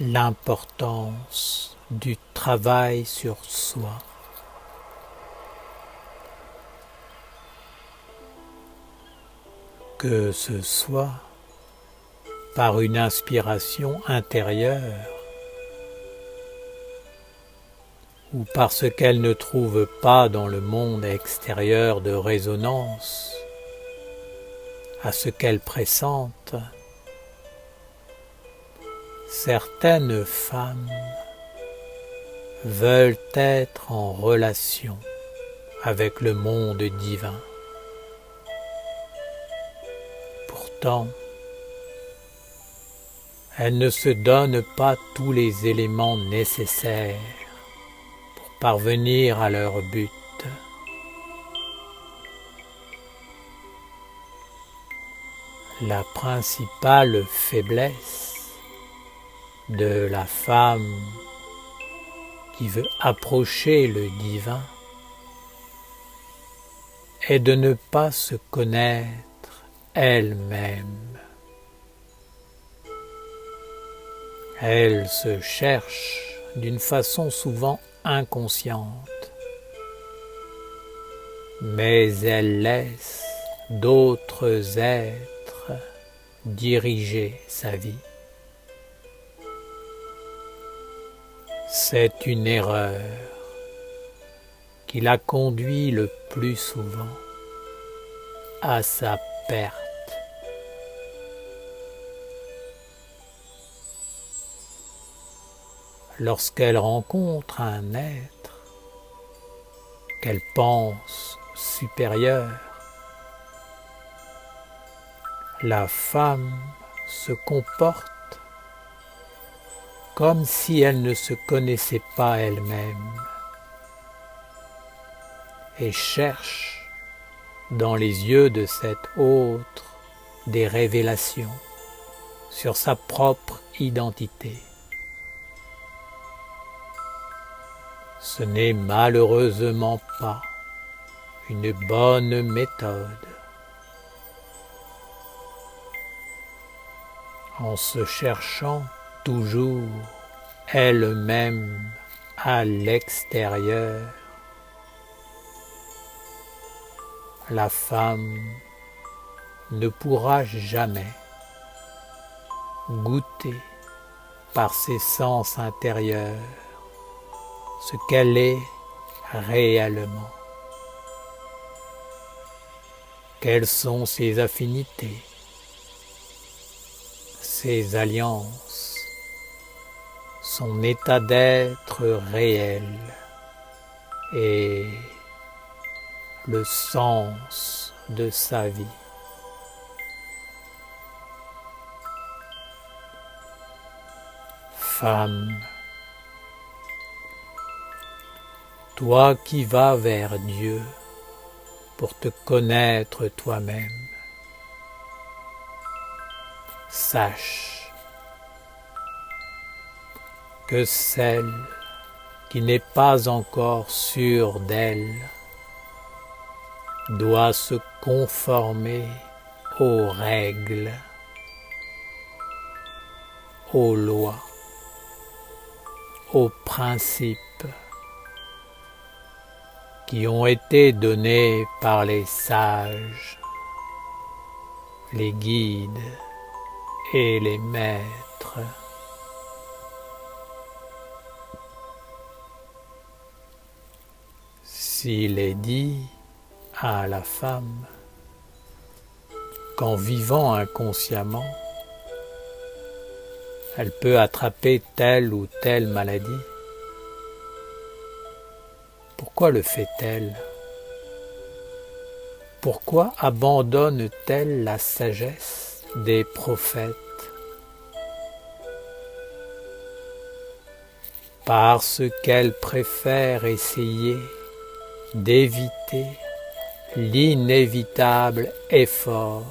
l'importance du travail sur soi. Que ce soit par une inspiration intérieure ou parce qu'elle ne trouve pas dans le monde extérieur de résonance à ce qu'elle pressente, certaines femmes veulent être en relation avec le monde divin. Pourtant, elles ne se donnent pas tous les éléments nécessaires pour parvenir à leur but. La principale faiblesse de la femme qui veut approcher le divin est de ne pas se connaître elle-même. Elle se cherche d'une façon souvent inconsciente, mais elle laisse d'autres êtres diriger sa vie. C'est une erreur qui la conduit le plus souvent à sa perte. Lorsqu'elle rencontre un être qu'elle pense supérieur, la femme se comporte comme si elle ne se connaissait pas elle-même et cherche dans les yeux de cet autre des révélations sur sa propre identité. Ce n'est malheureusement pas une bonne méthode. En se cherchant toujours elle-même à l'extérieur, la femme ne pourra jamais goûter par ses sens intérieurs ce qu'elle est réellement. Quelles sont ses affinités, ses alliances, son état d'être réel et le sens de sa vie. Femme, toi qui vas vers Dieu pour te connaître toi-même, sache que celle qui n'est pas encore sûre d'elle doit se conformer aux règles, aux lois, aux principes qui ont été donnés par les sages, les guides et les maîtres. S'il est dit à la femme qu'en vivant inconsciemment, elle peut attraper telle ou telle maladie, pourquoi le fait-elle? Pourquoi abandonne-t-elle la sagesse des prophètes? Parce qu'elle préfère essayer d'éviter l'inévitable effort,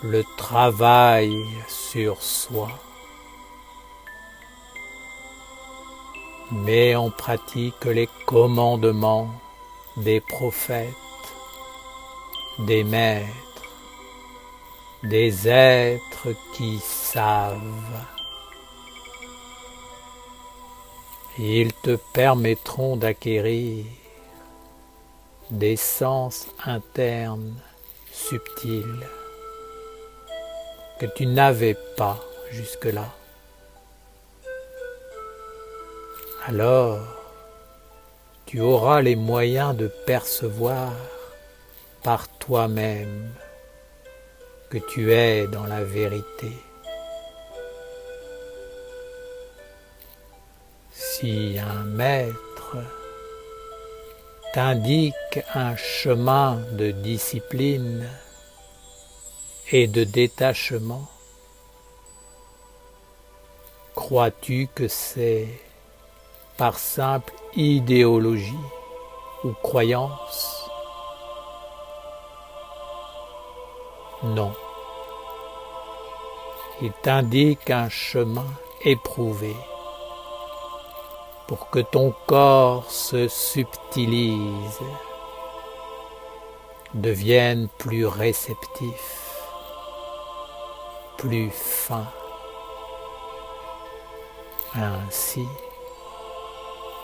le travail sur soi. Met en pratique les commandements des prophètes, des maîtres, des êtres qui savent. Ils te permettront d'acquérir des sens internes subtils que tu n'avais pas jusque-là. Alors, tu auras les moyens de percevoir par toi-même que tu es dans la vérité. Si un maître t'indique un chemin de discipline et de détachement, crois-tu que c'est par simple idéologie ou croyance? Non. Il t'indique un chemin éprouvé pour que ton corps se subtilise, devienne plus réceptif, plus fin. Ainsi,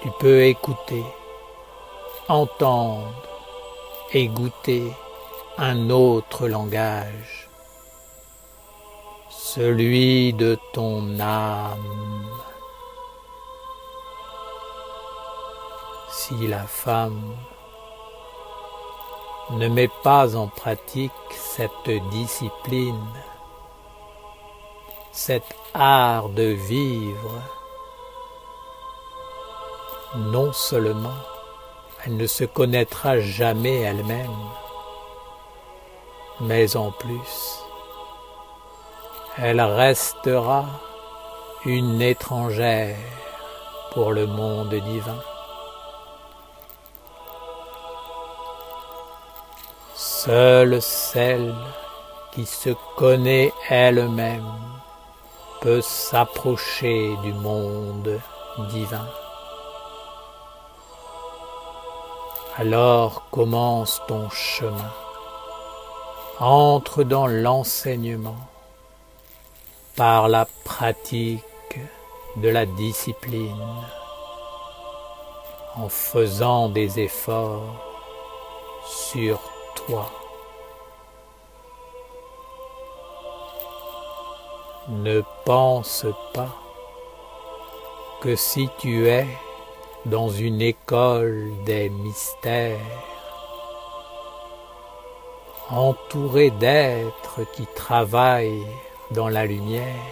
tu peux écouter, entendre et goûter un autre langage, celui de ton âme. Si la femme ne met pas en pratique cette discipline, cet art de vivre, non seulement elle ne se connaîtra jamais elle-même, mais en plus, elle restera une étrangère pour le monde divin. Seule celle qui se connaît elle-même peut s'approcher du monde divin. Alors commence ton chemin. Entre dans l'enseignement par la pratique de la discipline, en faisant des efforts sur toi. Ne pense pas que si tu es dans une école des mystères, entouré d'êtres qui travaillent dans la lumière,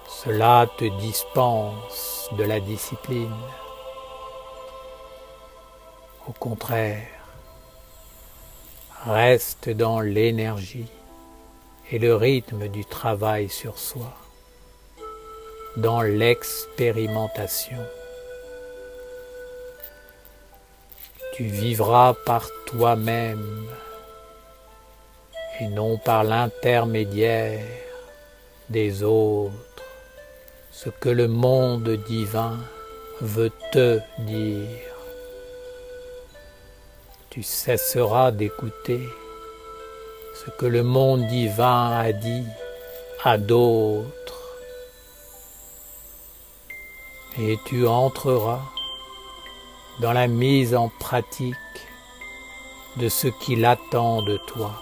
cela te dispense de la discipline. Au contraire, reste dans l'énergie et le rythme du travail sur soi, dans l'expérimentation. Tu vivras par toi-même et non par l'intermédiaire des autres ce que le monde divin veut te dire. Tu cesseras d'écouter ce que le monde divin a dit à d'autres et tu entreras dans la mise en pratique de ce qu'il attend de toi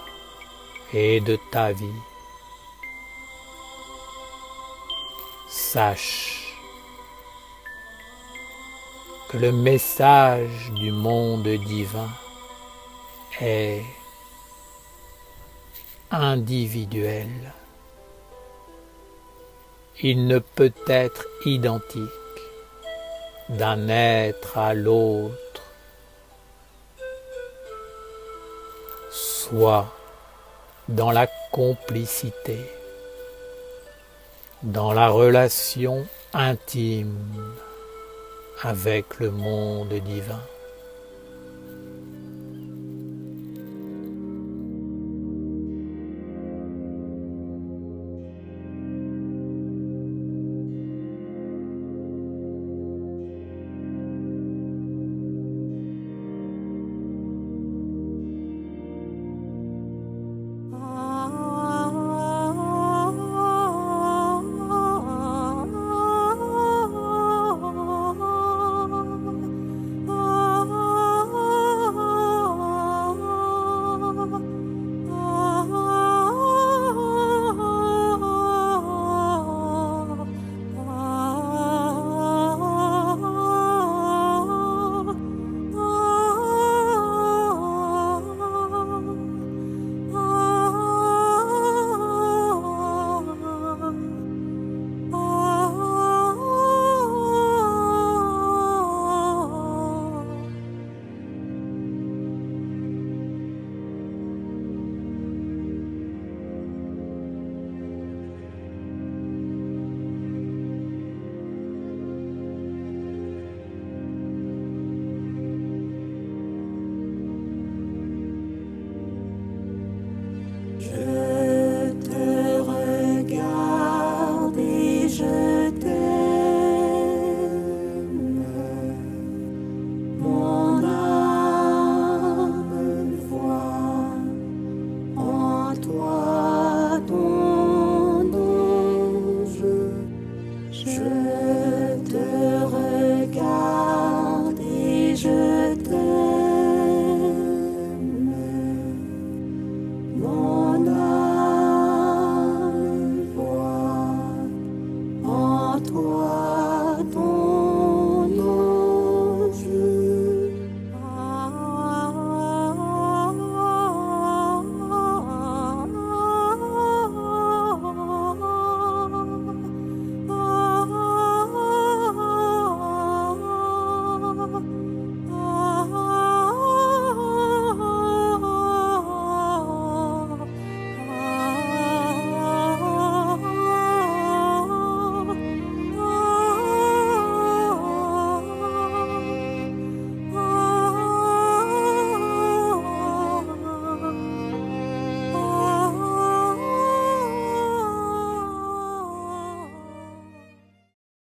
et de ta vie. Sache que le message du monde divin est individuel. Il ne peut être identique d'un être à l'autre. Sois dans la complicité, dans la relation intime avec le monde divin.